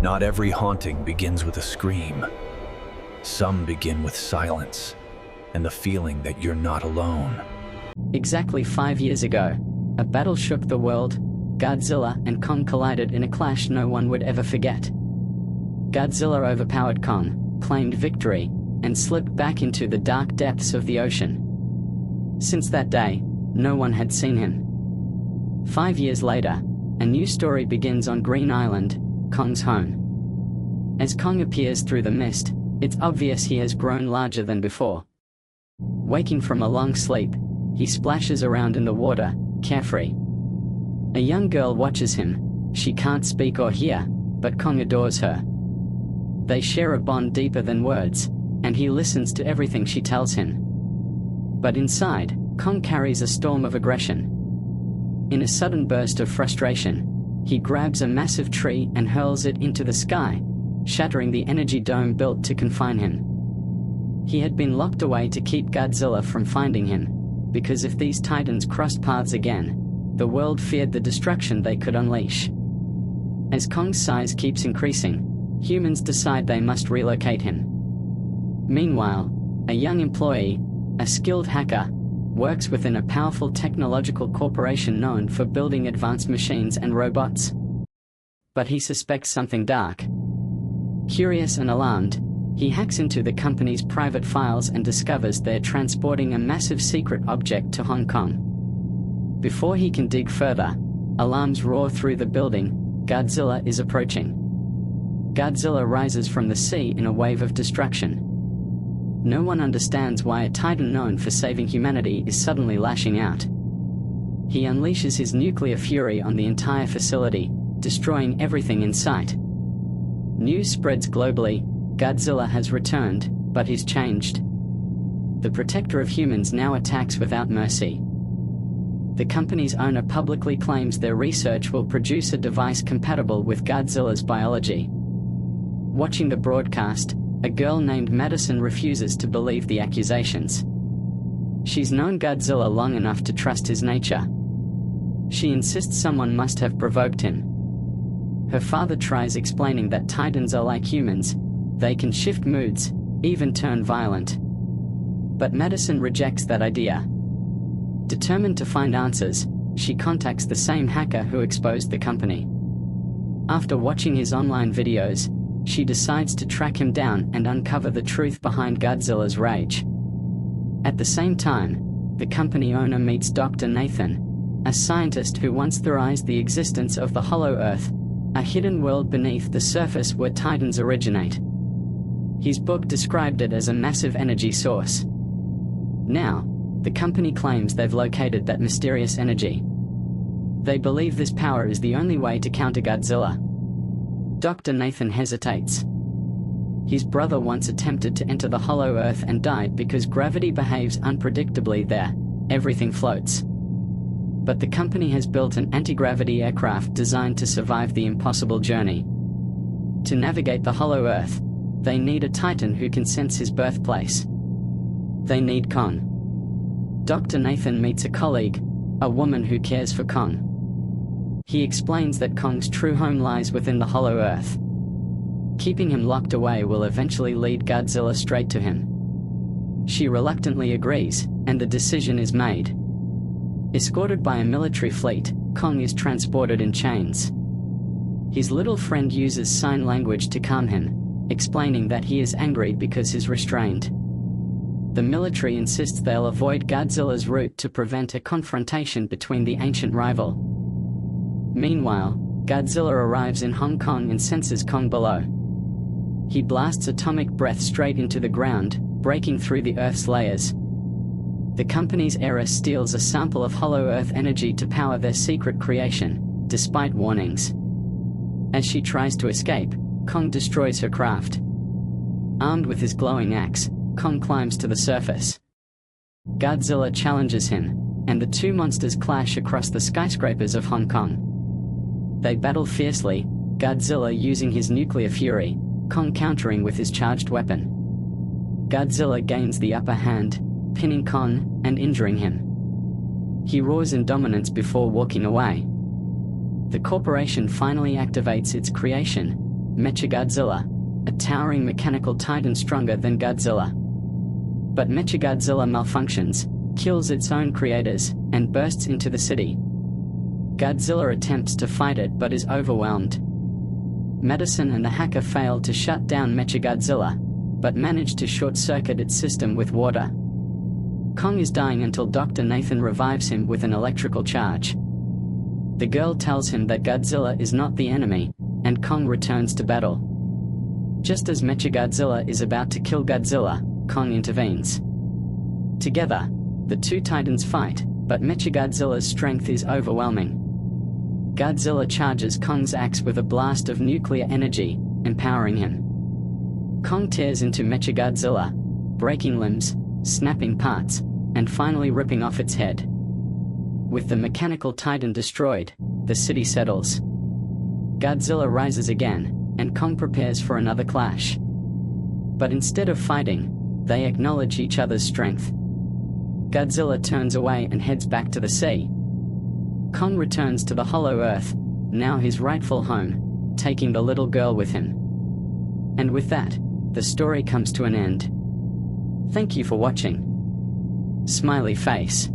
Not every haunting begins with a scream. Some begin with silence and the feeling that you're not alone. Exactly 5 years ago, a battle shook the world. Godzilla and Kong collided in a clash no one would ever forget. Godzilla overpowered Kong, claimed victory, and slipped back into the dark depths of the ocean. Since that day, no one had seen him. 5 years later, a new story begins on Green Island, Kong's home. As Kong appears through the mist, it's obvious he has grown larger than before. Waking from a long sleep, he splashes around in the water, carefree. A young girl watches him. She can't speak or hear, but Kong adores her. They share a bond deeper than words, and he listens to everything she tells him. But inside, Kong carries a storm of aggression. In a sudden burst of frustration, he grabs a massive tree and hurls it into the sky, shattering the energy dome built to confine him. He had been locked away to keep Godzilla from finding him, because if these titans crossed paths again, the world feared the destruction they could unleash. As Kong's size keeps increasing, humans decide they must relocate him. Meanwhile, a young employee, a skilled hacker, works within a powerful technological corporation known for building advanced machines and robots. But he suspects something dark. Curious and alarmed, he hacks into the company's private files and discovers they're transporting a massive secret object to Hong Kong. Before he can dig further, alarms roar through the building. Godzilla is approaching. Godzilla rises from the sea in a wave of destruction. No one understands why a titan known for saving humanity is suddenly lashing out. He unleashes his nuclear fury on the entire facility, destroying everything in sight. News spreads globally. Godzilla has returned, but he's changed. The protector of humans now attacks without mercy. The company's owner publicly claims their research will produce a device compatible with Godzilla's biology. Watching the broadcast, a girl named Madison refuses to believe the accusations. She's known Godzilla long enough to trust his nature. She insists someone must have provoked him. Her father tries explaining that titans are like humans. They can shift moods, even turn violent. But Madison rejects that idea. Determined to find answers, she contacts the same hacker who exposed the company. After watching his online videos, she decides to track him down and uncover the truth behind Godzilla's rage. At the same time, the company owner meets Dr. Nathan, a scientist who once theorized the existence of the Hollow Earth, a hidden world beneath the surface where titans originate. His book described it as a massive energy source. Now, the company claims they've located that mysterious energy. They believe this power is the only way to counter Godzilla. Dr. Nathan hesitates. His brother once attempted to enter the Hollow Earth and died because gravity behaves unpredictably there. Everything floats. But the company has built an anti-gravity aircraft designed to survive the impossible journey. To navigate the Hollow Earth, they need a titan who can sense his birthplace. They need Kong. Dr. Nathan meets a colleague, a woman who cares for Kong. He explains that Kong's true home lies within the Hollow Earth. Keeping him locked away will eventually lead Godzilla straight to him. She reluctantly agrees, and the decision is made. Escorted by a military fleet, Kong is transported in chains. His little friend uses sign language to calm him, explaining that he is angry because he's restrained. The military insists they'll avoid Godzilla's route to prevent a confrontation between the ancient rival. Meanwhile, Godzilla arrives in Hong Kong and senses Kong below. He blasts atomic breath straight into the ground, breaking through the Earth's layers. The company's heiress steals a sample of Hollow Earth energy to power their secret creation, despite warnings. As she tries to escape, Kong destroys her craft. Armed with his glowing axe, Kong climbs to the surface. Godzilla challenges him, and the two monsters clash across the skyscrapers of Hong Kong. They battle fiercely, Godzilla using his nuclear fury, Kong countering with his charged weapon. Godzilla gains the upper hand, pinning Kong and injuring him. He roars in dominance before walking away. The corporation finally activates its creation, MechaGodzilla, a towering mechanical titan stronger than Godzilla. But MechaGodzilla malfunctions, kills its own creators, and bursts into the city. Godzilla attempts to fight it but is overwhelmed. Madison and the hacker fail to shut down MechaGodzilla, but manage to short-circuit its system with water. Kong is dying until Dr. Nathan revives him with an electrical charge. The girl tells him that Godzilla is not the enemy, and Kong returns to battle. Just as MechaGodzilla is about to kill Godzilla, Kong intervenes. Together, the two titans fight, but MechaGodzilla's strength is overwhelming. Godzilla charges Kong's axe with a blast of nuclear energy, empowering him. Kong tears into MechaGodzilla, breaking limbs, snapping parts, and finally ripping off its head. With the mechanical titan destroyed, the city settles. Godzilla rises again, and Kong prepares for another clash. But instead of fighting, they acknowledge each other's strength. Godzilla turns away and heads back to the sea. Kong returns to the Hollow Earth, now his rightful home, taking the little girl with him. And with that, the story comes to an end. Thank you for watching. Smiley face.